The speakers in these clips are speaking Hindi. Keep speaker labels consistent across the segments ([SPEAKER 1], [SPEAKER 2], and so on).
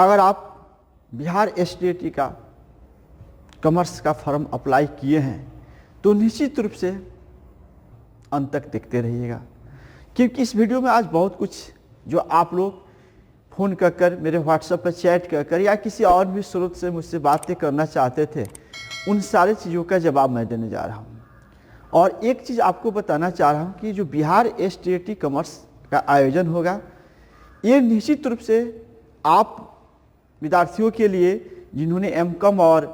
[SPEAKER 1] अगर आप बिहार STAT का कॉमर्स का फॉर्म अप्लाई किए हैं तो निश्चित रूप से अंत तक देखते रहिएगा, क्योंकि इस वीडियो में आज बहुत कुछ जो आप लोग फ़ोन कर मेरे व्हाट्सएप पर चैट कर या किसी और भी स्रोत से मुझसे बातें करना चाहते थे, उन सारी चीज़ों का जवाब मैं देने जा रहा हूँ। और एक चीज़ आपको बताना चाह रहा हूँ कि जो बिहार STAT कॉमर्स का आयोजन होगा, ये निश्चित रूप से आप विद्यार्थियों के लिए जिन्होंने MCOM और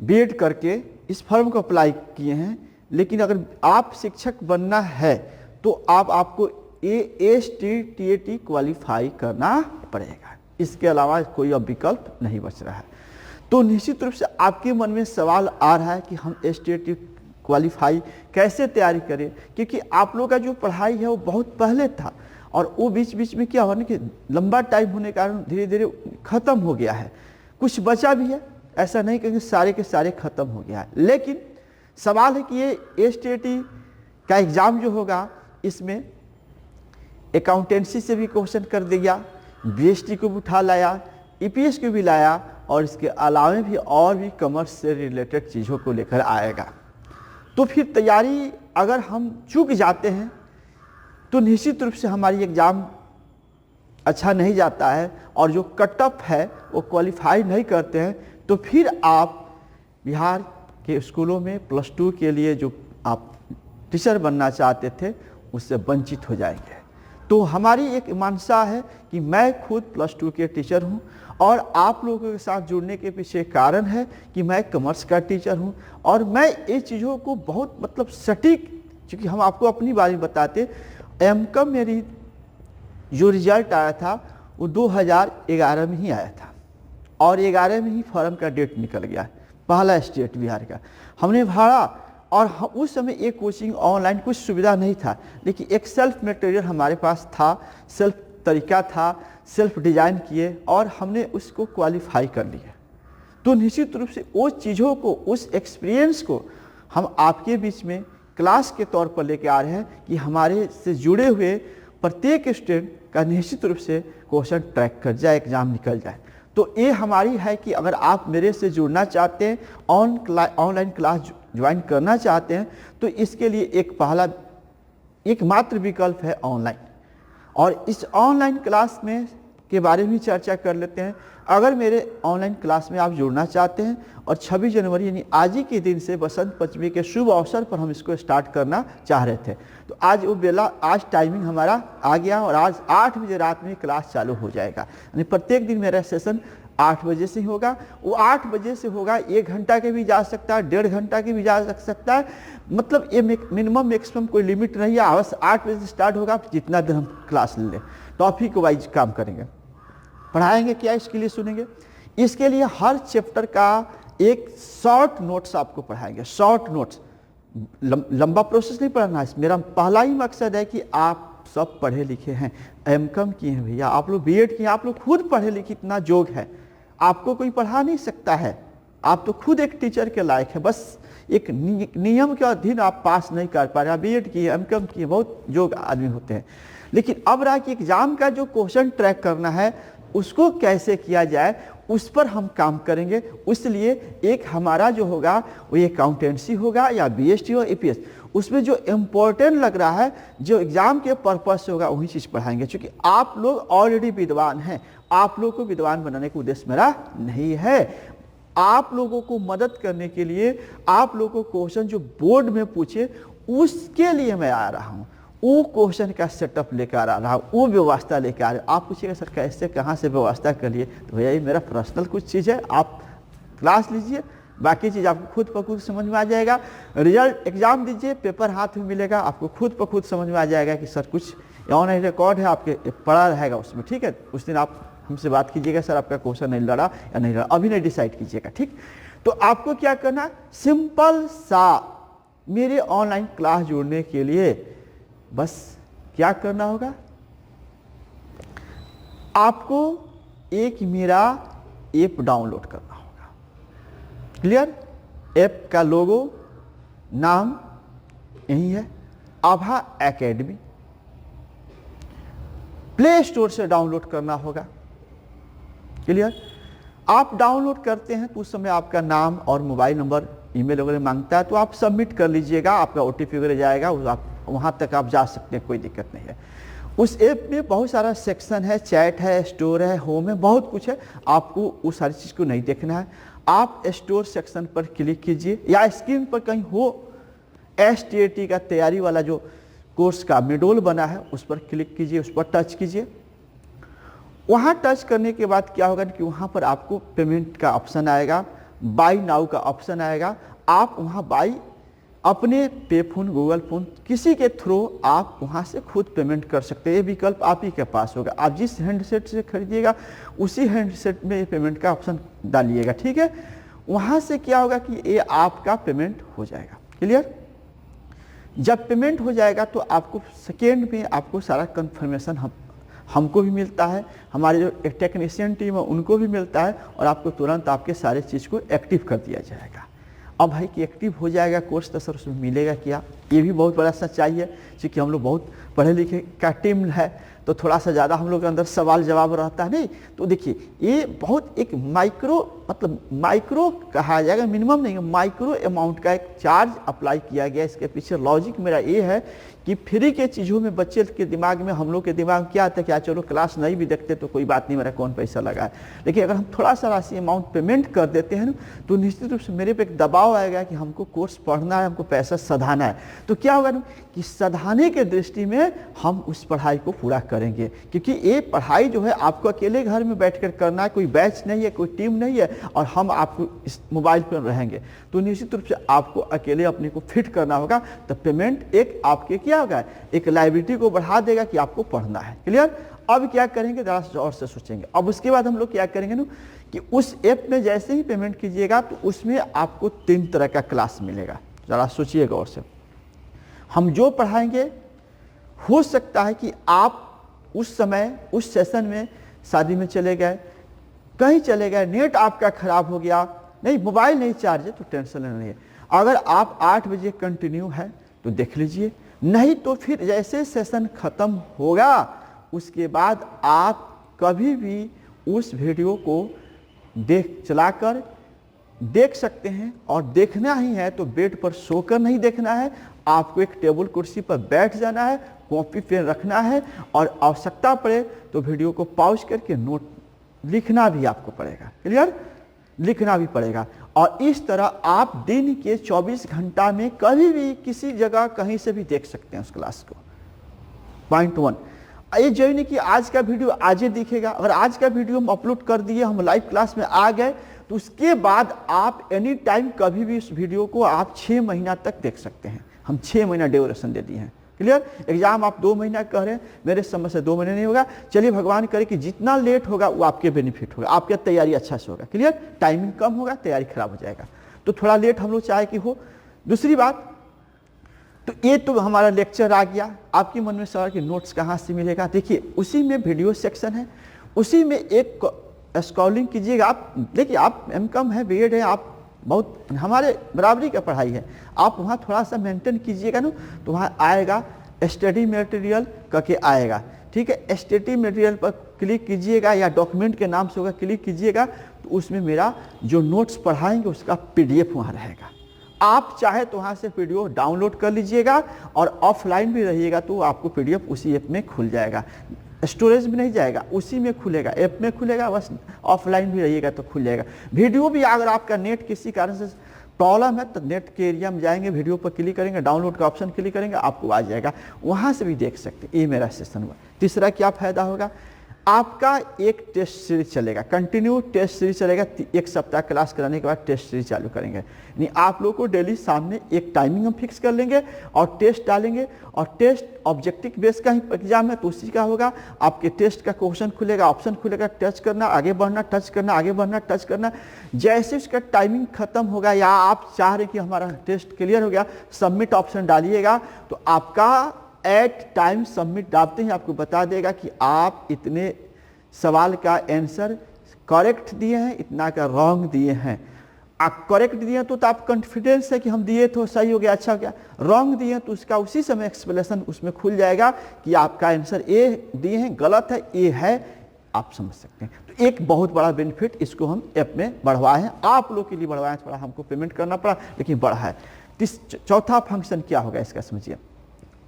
[SPEAKER 1] B.Ed करके इस फॉर्म को अप्लाई किए हैं, लेकिन अगर आप शिक्षक बनना है तो आपको STAT क्वालिफाई करना पड़ेगा। इसके अलावा कोई अब विकल्प नहीं बच रहा है। तो निश्चित रूप से आपके मन में सवाल आ रहा है कि हम STAT क्वालिफाई कैसे तैयारी करें, क्योंकि आप लोग का जो पढ़ाई है वो बहुत पहले था और वो बीच में क्या हुआ कि लंबा टाइम होने के कारण धीरे धीरे ख़त्म हो गया है। कुछ बचा भी है, ऐसा नहीं कि सारे के सारे ख़त्म हो गया है, लेकिन सवाल है कि ये STAT का एग्ज़ाम जो होगा इसमें अकाउंटेंसी से भी क्वेश्चन कर दिया, BST को भी उठा लाया, EPS को भी लाया और इसके अलावा भी और भी कॉमर्स से रिलेटेड चीज़ों को लेकर आएगा। तो फिर तैयारी अगर हम चूक जाते हैं तो निश्चित रूप से हमारी एग्ज़ाम अच्छा नहीं जाता है और जो कट ऑफ है वो क्वालिफाई नहीं करते हैं, तो फिर आप बिहार के स्कूलों में +2 के लिए जो आप टीचर बनना चाहते थे उससे वंचित हो जाएंगे। तो हमारी एक मानसा है कि मैं खुद +2 के टीचर हूं और आप लोगों के साथ जुड़ने के पीछे कारण है कि मैं कॉमर्स का टीचर हूं और मैं ये चीज़ों को बहुत सटीक, क्योंकि हम आपको अपनी बारे में बताते, MCOM मेरी जो रिजल्ट आया था वो 2011 में ही आया था और 11 में ही फॉर्म का डेट निकल गया, पहला स्टेट बिहार का हमने भरा। और उस समय एक कोचिंग ऑनलाइन कुछ सुविधा नहीं था, लेकिन एक सेल्फ मटेरियल हमारे पास था, सेल्फ तरीका था, सेल्फ डिज़ाइन किए और हमने उसको क्वालिफाई कर लिया। तो निश्चित रूप से वो चीज़ों को, उस एक्सपीरियंस को हम आपके बीच में क्लास के तौर पर लेके आ रहे हैं कि हमारे से जुड़े हुए प्रत्येक स्टूडेंट का निश्चित रूप से क्वेश्चन ट्रैक कर जाए, एग्ज़ाम निकल जाए। तो ये हमारी है कि अगर आप मेरे से जुड़ना चाहते हैं, ऑनलाइन क्लास ज्वाइन करना चाहते हैं, तो इसके लिए एकमात्र विकल्प है ऑनलाइन। और इस ऑनलाइन क्लास में के बारे में चर्चा कर लेते हैं। अगर मेरे ऑनलाइन क्लास में आप जुड़ना चाहते हैं और 26 जनवरी यानी आज ही के दिन से बसंत पंचमी के शुभ अवसर पर हम इसको स्टार्ट करना चाह रहे थे, तो आज वो बेला, आज टाइमिंग हमारा आ गया और आज 8 बजे रात में क्लास चालू हो जाएगा। यानी प्रत्येक दिन मेरा सेशन 8 बजे से होगा। वो 8 बजे से होगा, 1 घंटा के भी जा सकता है, 1.5 घंटा के भी जा सकता है, मतलब ये मिनिमम मैक्सिमम कोई लिमिट नहीं है। बस 8 बजे से स्टार्ट होगा, जितना देर हम क्लास ले लें, टॉपिक वाइज काम करेंगे। पढ़ाएंगे क्या, इसके लिए सुनेंगे। इसके लिए हर चैप्टर का एक शॉर्ट नोट्स आपको पढ़ाएंगे, शॉर्ट नोट्स, लंबा प्रोसेस नहीं पढ़ाना है। मेरा पहला ही मकसद है कि आप सब पढ़े लिखे हैं, MCOM किए हैं भैया, आप लोग B.Ed किए, आप लोग खुद पढ़े लिखे इतना जोग है, आपको कोई पढ़ा नहीं सकता है, आप तो खुद एक टीचर के लायक है। बस एक नियम के अधीन आप पास नहीं कर पा रहे। B.Ed किए, MCOM किए, बहुत जोग आदमी होते हैं, लेकिन अब रहा कि एग्जाम का जो क्वेश्चन ट्रैक करना है उसको कैसे किया जाए, उस पर हम काम करेंगे। इसलिए एक हमारा जो होगा वो अकाउंटेंसी होगा या BST हो, EPS, उसमें जो इम्पोर्टेंट लग रहा है, जो एग्ज़ाम के पर्पज से होगा वही चीज़ पढ़ाएंगे। क्योंकि आप लोग ऑलरेडी विद्वान हैं, आप लोग को विद्वान बनाने का उद्देश्य मेरा नहीं है। आप लोगों को मदद करने के लिए, आप लोगों को क्वेश्चन जो बोर्ड में पूछे उसके लिए मैं आ रहा हूँ, वो क्वेश्चन का सेटअप लेकर आ रहा हूँ, वो व्यवस्था लेकर आ रहा हूँ। आप पूछिएगा सर कैसे, कहाँ से व्यवस्था कर लिए, तो भैया ये मेरा पर्सनल कुछ चीज़ है, आप क्लास लीजिए, बाकी चीज़ आपको खुद ब खुद समझ में आ जाएगा। रिजल्ट एग्जाम दीजिए, पेपर हाथ में मिलेगा, आपको खुद ब खुद समझ में आ जाएगा कि सर कुछ ऑनलाइन रिकॉर्ड है आपके पढ़ा रहेगा उसमें, ठीक है। उस दिन आप हमसे बात कीजिएगा, सर आपका क्वेश्चन नहीं लड़ा या नहीं लड़ा, अभी नहीं डिसाइड कीजिएगा, ठीक। तो आपको क्या करना, सिंपल सा मेरे ऑनलाइन क्लास जोड़ने के लिए बस क्या करना होगा, आपको एक मेरा ऐप डाउनलोड करना होगा। क्लियर, ऐप का लोगो, नाम यही है, आभा एकेडमी। प्ले स्टोर से डाउनलोड करना होगा। क्लियर। आप डाउनलोड करते हैं तो उस समय आपका नाम और मोबाइल नंबर, ईमेल वगैरह मांगता है, तो आप सबमिट कर लीजिएगा, आपका OTP वगैरह जाएगा, आप वहाँ तक आप जा सकते हैं, कोई दिक्कत नहीं है। उस ऐप में बहुत सारा सेक्शन है, चैट है, स्टोर है, होम है, बहुत कुछ है। आपको उस सारी चीज़ को नहीं देखना है। आप स्टोर सेक्शन पर क्लिक कीजिए, या स्क्रीन पर कहीं हो STAT का तैयारी वाला जो कोर्स का मॉड्यूल बना है उस पर क्लिक कीजिए, उस पर टच कीजिए। वहाँ टच करने के बाद क्या होगा कि वहाँ पर आपको पेमेंट का ऑप्शन आएगा, बाई नाउ का ऑप्शन आएगा। आप वहाँ बाई अपने पे फोन, गूगल फोन, किसी के थ्रू आप वहाँ से खुद पेमेंट कर सकते हैं। ये विकल्प आप ही के पास होगा। आप जिस हैंडसेट से खरीदिएगा उसी हैंडसेट में ये पेमेंट का ऑप्शन डालिएगा, ठीक है। वहाँ से क्या होगा कि ये आपका पेमेंट हो जाएगा। क्लियर। जब पेमेंट हो जाएगा तो आपको सेकेंड में आपको सारा कंफर्मेशन हमको भी मिलता है, हमारे जो टेक्नीशियन टीम है उनको भी मिलता है, और आपको तुरंत आपके सारे चीज़ को एक्टिव कर दिया जाएगा। अब भाई कि एक्टिव हो जाएगा कोर्स, तो सर उसमें मिलेगा क्या? ये भी बहुत बड़ा सच्चाई है, क्योंकि हम लोग बहुत पढ़े लिखे का टीम है, तो थोड़ा सा ज़्यादा हम लोग के अंदर सवाल जवाब रहता है। नहीं तो देखिए, ये बहुत एक माइक्रो कहा जाएगा, मिनिमम नहीं, माइक्रो अमाउंट का एक चार्ज अप्लाई किया गया। इसके पीछे लॉजिक मेरा ये है कि फ्री के चीज़ों में बच्चे के दिमाग में, हम लोग के दिमाग में क्या आता है, क्या चलो क्लास नहीं भी देखते तो कोई बात नहीं, मेरा कौन पैसा लगा है। लेकिन अगर हम थोड़ा सा राशि अमाउंट पेमेंट कर देते हैं ना, तो निश्चित रूप से मेरे पे एक दबाव आएगा कि हमको कोर्स पढ़ना है, हमको पैसा सधाना है। तो क्या होगा ना कि सधाने के दृष्टि में हम उस पढ़ाई को पूरा करेंगे, क्योंकि ये पढ़ाई जो है आपको अकेले घर में बैठकर करना है, कोई बैच नहीं है, कोई टीम नहीं है, और हम आपको इस मोबाइल पर रहेंगे, तो निश्चित रूप से आपको अकेले अपने को फिट करना होगा। तो पेमेंट एक आपके क्या होगा, एक लाइबिलिटी को बढ़ा देगा कि आपको पढ़ना है। क्लियर। अब क्या करेंगे, जरा और से सोचेंगे। अब उसके बाद हम लोग क्या करेंगे ना कि उस ऐप में जैसे ही पेमेंट कीजिएगा तो उसमें आपको 3 तरह का क्लास मिलेगा। जरा सोचिएगा और से, हम जो पढ़ाएंगे हो सकता है कि आप उस समय उस सेशन में शादी में चले गए, कहीं चले गए, नेट आपका खराब हो गया, नहीं मोबाइल नहीं चार्ज है, तो टेंशन नहीं है। अगर आप 8 बजे कंटिन्यू है तो देख लीजिए, नहीं तो फिर जैसे सेशन खत्म होगा उसके बाद आप कभी भी उस वीडियो को चलाकर देख सकते हैं। और देखना ही है तो बेड पर सोकर नहीं देखना है, आपको एक टेबल कुर्सी पर बैठ जाना है, कॉपी पेन रखना है, और आवश्यकता पड़े तो वीडियो को पॉज करके नोट लिखना भी आपको पड़ेगा। क्लियर, लिखना भी पड़ेगा। और इस तरह आप दिन के 24 घंटा में कभी भी किसी जगह कहीं से भी देख सकते हैं उस क्लास को। पॉइंट 1, ये जो नहीं कि आज का वीडियो आज ही दिखेगा। अगर आज का वीडियो हम अपलोड कर दिए, हम लाइव क्लास में आ गए, तो उसके बाद आप एनी टाइम कभी भी इस वीडियो को आप 6 महीना तक देख सकते हैं। हम 6 महीना ड्यूरेशन दे दिए हैं। क्लियर। एग्जाम आप 2 महीना कह रहे हैं, मेरे समझ से 2 महीने नहीं होगा। चलिए भगवान करे कि जितना लेट होगा वो आपके बेनिफिट होगा, आपकी तैयारी अच्छा से होगा। क्लियर, टाइमिंग कम होगा, तैयारी खराब हो जाएगा, तो थोड़ा लेट हम लोग चाहे कि हो। दूसरी बात, तो ये तो हमारा लेक्चर आ गया। आपके मन में सवाल कि नोट्स कहाँ से मिलेगा? देखिए, उसी में वीडियो सेक्शन है, उसी में एक स्क्रॉलिंग कीजिएगा। आप देखिए, आप M.Com है, B.Ed है, आप बहुत हमारे बराबरी का पढ़ाई है, आप वहाँ थोड़ा सा मेंटेन कीजिएगा ना, तो वहाँ आएगा स्टडी मटेरियल करके आएगा। ठीक है, स्टडी मटेरियल पर क्लिक कीजिएगा, या डॉक्यूमेंट के नाम से होगा, क्लिक कीजिएगा, तो उसमें मेरा जो नोट्स पढ़ाएंगे उसका PDF वहाँ रहेगा। आप चाहे तो वहाँ से वीडियो डाउनलोड कर लीजिएगा, और ऑफलाइन भी रहिएगा तो आपको PDF उसी ऐप में खुल जाएगा। स्टोरेज में नहीं जाएगा, उसी में खुलेगा, ऐप में खुलेगा। बस ऑफलाइन भी रहिएगा तो खुल जाएगा। वीडियो भी अगर आपका नेट किसी कारण से प्रॉब्लम है तो नेट के एरिया में जाएंगे, वीडियो पर क्लिक करेंगे, डाउनलोड का ऑप्शन क्लिक करेंगे, आपको आ जाएगा, वहाँ से भी देख सकते हैं। ये मेरा सेशन हुआ। तीसरा क्या फ़ायदा होगा, आपका एक टेस्ट सीरीज चलेगा, कंटिन्यू टेस्ट सीरीज चलेगा। 1 सप्ताह क्लास कराने के बाद टेस्ट सीरीज चालू करेंगे। यानी आप लोग को डेली सामने एक टाइमिंग हम फिक्स कर लेंगे और टेस्ट डालेंगे, और टेस्ट ऑब्जेक्टिव बेस का ही एग्जाम है तो उसी का होगा। आपके टेस्ट का क्वेश्चन खुलेगा, ऑप्शन खुलेगा, टच करना, आगे बढ़ना, टच करना, आगे बढ़ना, टच करना। जैसे उसका टाइमिंग खत्म होगा, या आप चाह रहे कि हमारा टेस्ट क्लियर हो गया, सबमिट ऑप्शन डालिएगा, तो आपका एट टाइम सबमिट डालते ही आपको बता देगा कि आप इतने सवाल का आंसर करेक्ट दिए हैं, इतना का रॉन्ग दिए हैं। आप करेक्ट दिए तो आप कॉन्फिडेंस है कि हम दिए तो सही हो गया, अच्छा हो गया। रॉन्ग दिए तो उसका उसी समय एक्सप्लेनेशन उसमें खुल जाएगा कि आपका आंसर ए दिए हैं, गलत है, ए है, आप समझ सकते हैं। तो एक बहुत बड़ा बेनिफिट इसको हम ऐप में बढ़वाए हैं, आप लोग के लिए बढ़वाए हैं, थोड़ा हमको पेमेंट करना पड़ा लेकिन बढ़ा है। चौथा फंक्शन क्या होगा इसका समझिए।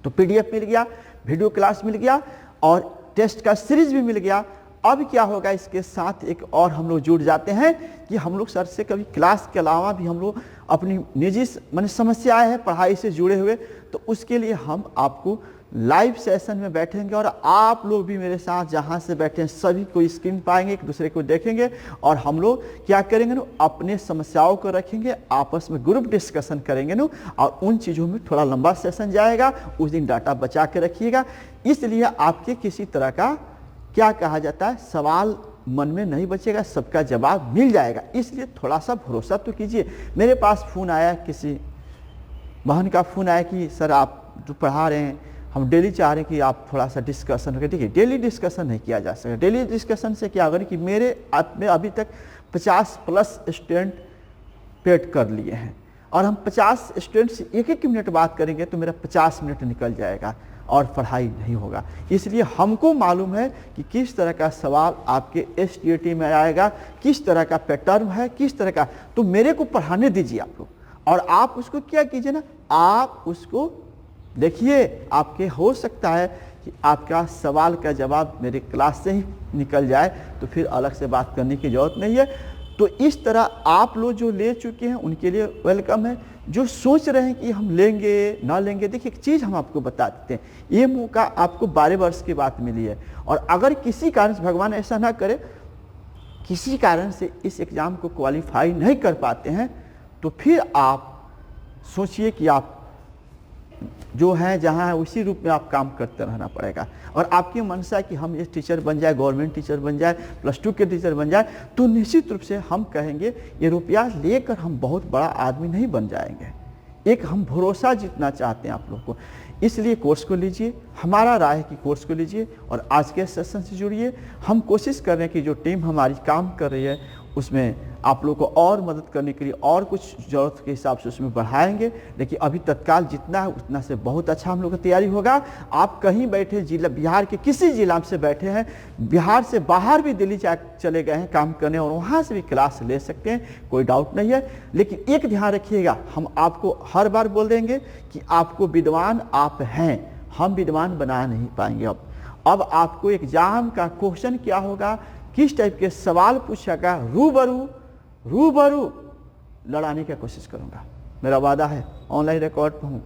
[SPEAKER 1] तो PDF मिल गया, वीडियो क्लास मिल गया और टेस्ट का सीरीज भी मिल गया। अब क्या होगा, इसके साथ एक और हम लोग जुड़ जाते हैं कि हम लोग सर से कभी क्लास के अलावा भी हम लोग अपनी निजी माने समस्याएं हैं पढ़ाई से जुड़े हुए, तो उसके लिए हम आपको लाइव सेशन में बैठेंगे और आप लोग भी मेरे साथ जहां से बैठे हैं सभी को स्क्रीन पाएंगे, एक दूसरे को देखेंगे और हम लोग क्या करेंगे ना, अपने समस्याओं को रखेंगे, आपस में ग्रुप डिस्कशन करेंगे ना, और उन चीज़ों में थोड़ा लंबा सेशन जाएगा। उस दिन डाटा बचा के रखिएगा, इसलिए आपके किसी तरह का क्या कहा जाता है सवाल मन में नहीं बचेगा, सबका जवाब मिल जाएगा। इसलिए थोड़ा सा भरोसा तो कीजिए। मेरे पास फ़ोन आया, किसी बहन का फ़ोन आया कि सर आप जो पढ़ा रहे हैं हम डेली चाह रहे हैं कि आप थोड़ा सा डिस्कशन करें। देखिए डेली डिस्कशन नहीं किया जा सकता। डेली डिस्कशन से क्या करें कि मेरे में अभी तक 50+ स्टूडेंट पेड कर लिए हैं और हम 50 स्टूडेंट से 1-1 मिनट बात करेंगे तो मेरा 50 मिनट निकल जाएगा और पढ़ाई नहीं होगा। इसलिए हमको मालूम है कि किस तरह का सवाल आपके STAT में आएगा, किस तरह का पैटर्न है, किस तरह का, तो मेरे को पढ़ाने दीजिए आप लोग और आप उसको क्या कीजिए ना, आप उसको देखिए। आपके हो सकता है कि आपका सवाल का जवाब मेरे क्लास से ही निकल जाए, तो फिर अलग से बात करने की ज़रूरत नहीं है। तो इस तरह आप लोग जो ले चुके हैं उनके लिए वेलकम है, जो सोच रहे हैं कि हम लेंगे ना लेंगे, देखिए एक चीज़ हम आपको बता देते हैं, ये मौका आपको 12 वर्ष की बात मिली है और अगर किसी कारण से, भगवान ऐसा ना करे, किसी कारण से इस एग्ज़ाम को क्वालिफाई नहीं कर पाते हैं तो फिर आप सोचिए कि आप जो है जहाँ है उसी रूप में आप काम करते रहना पड़ेगा। और आपकी मनसा है कि हम ये टीचर बन जाए, गवर्नमेंट टीचर बन जाए, +2 के टीचर बन जाए, तो निश्चित रूप से हम कहेंगे ये रुपया लेकर हम बहुत बड़ा आदमी नहीं बन जाएंगे। एक हम भरोसा जीतना चाहते हैं आप लोग को, इसलिए कोर्स को लीजिए। हमारा राय है कि कोर्स को लीजिए और आज के सेशन से जुड़िए। हम कोशिश कर रहे हैं कि जो टीम हमारी काम कर रही है उसमें आप लोग को और मदद करने के लिए और कुछ ज़रूरत के हिसाब से उसमें बढ़ाएंगे, लेकिन अभी तत्काल जितना है उतना से बहुत अच्छा हम लोग की तैयारी होगा। आप कहीं बैठे जिला, बिहार के किसी जिला से बैठे हैं, बिहार से बाहर भी दिल्ली चले गए हैं काम करने और वहाँ से भी क्लास ले सकते हैं, कोई डाउट नहीं है। लेकिन एक ध्यान रखिएगा, हम आपको हर बार बोल देंगे कि आपको विद्वान आप हैं, हम विद्वान बना नहीं पाएंगे। अब आपको एग्जाम का क्वेश्चन क्या होगा, किस टाइप के सवाल पूछेगा, रूबरू लड़ाने की कोशिश करूंगा। मेरा वादा है, ऑनलाइन रिकॉर्ड पर हूँ,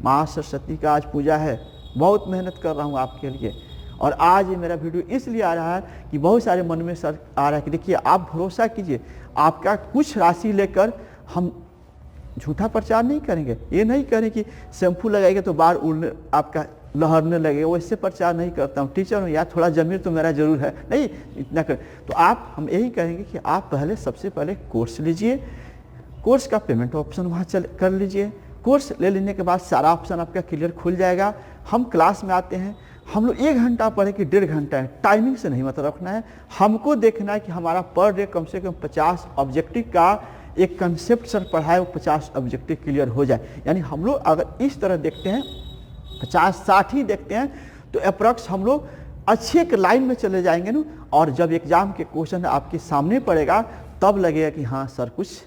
[SPEAKER 1] माँ सरस्वती का आज पूजा है, बहुत मेहनत कर रहा हूँ आपके लिए। और आज ये मेरा वीडियो इसलिए आ रहा है कि बहुत सारे मन में सर आ रहा है कि देखिए आप भरोसा कीजिए, आपका कुछ राशि लेकर हम झूठा प्रचार नहीं करेंगे। ये नहीं करें कि शैम्पू लगाएंगे तो बाल उड़ने, आपका लहरने लगेगा, वैसे प्रचार नहीं करता हूँ। टीचर हूँ यार, थोड़ा जमीर तो मेरा जरूर है, नहीं इतना कर। तो हम यही कहेंगे कि आप सबसे पहले कोर्स लीजिए, कोर्स का पेमेंट ऑप्शन वहाँ कर लीजिए। कोर्स ले लेने के बाद सारा ऑप्शन आपका क्लियर खुल जाएगा। हम क्लास में आते हैं, हम लोग 1 घंटा पढ़े कि 1.5 घंटा है, टाइमिंग से नहीं मतलब रखना है। हमको देखना है कि हमारा पर डे कम से कम 50 ऑब्जेक्टिव का एक कंसेप्ट सर पढ़ाए, वो 50 ऑब्जेक्टिव क्लियर हो जाए। यानी हम लोग अगर इस तरह देखते हैं, 50-60 ही देखते हैं, तो अप्रॉक्स हम लोग अच्छे एक लाइन में चले जाएंगे ना। और जब एग्जाम के क्वेश्चन आपके सामने पड़ेगा तब लगेगा कि हाँ सर कुछ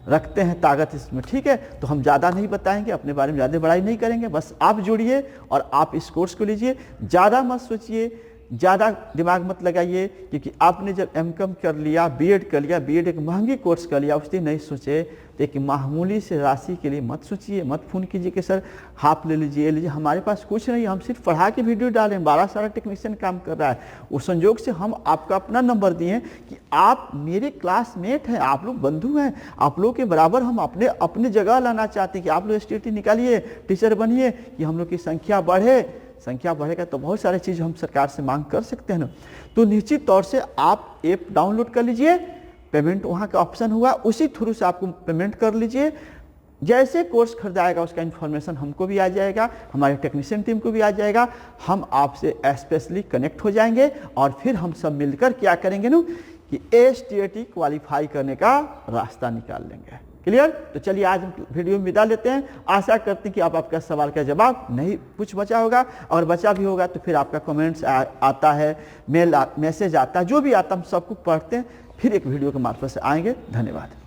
[SPEAKER 1] रखते हैं ताकत इसमें, ठीक है। तो हम ज़्यादा नहीं बताएंगे, अपने बारे में ज़्यादा बड़ाई नहीं करेंगे, बस आप जुड़िए और आप इस कोर्स को लीजिए। ज़्यादा मत सोचिए, ज़्यादा दिमाग मत लगाइए, क्योंकि आपने जब M.Com कर लिया, B.Ed कर लिया, B.Ed एक महंगी कोर्स कर लिया, उसने नहीं सोचे तो एक मामूली से राशि के लिए मत सोचिए, मत फ़ोन कीजिए कि सर हाफ ले लीजिए। हमारे पास कुछ नहीं, हम सिर्फ पढ़ा के वीडियो डालें, 12 सारा टेक्नीशियन काम कर रहा है। उस संजोग से हम आपका अपना नंबर दिए कि आप मेरे क्लासमेट हैं, आप लोग बंधु हैं, आप लोग के बराबर हम अपने जगह लाना चाहते हैं कि आप लोग STAT निकालिए, टीचर बनिए, कि हम लोग की संख्या बढ़े। संख्या बढ़ेगा तो बहुत सारी चीज़ हम सरकार से मांग कर सकते हैं ना। तो निश्चित तौर से आप ऐप डाउनलोड कर लीजिए, पेमेंट वहाँ का ऑप्शन हुआ, उसी थ्रू से आपको पेमेंट कर लीजिए। जैसे कोर्स खरीदाएगा उसका इन्फॉर्मेशन हमको भी आ जाएगा, हमारे टेक्नीशियन टीम को भी आ जाएगा, हम आपसे स्पेशली कनेक्ट हो जाएंगे और फिर हम सब मिलकर क्या करेंगे ना कि STAT क्वालिफाई करने का रास्ता निकाल लेंगे। क्लियर? तो चलिए आज हम वीडियो में विदा लेते हैं। आशा करते हैं कि आप आपका सवाल का जवाब नहीं कुछ बचा होगा, और बचा भी होगा तो फिर आपका कमेंट्स आता है, मैसेज आता है, जो भी आता है हम सबको पढ़ते हैं, फिर एक वीडियो के मार्फत से आएंगे। धन्यवाद।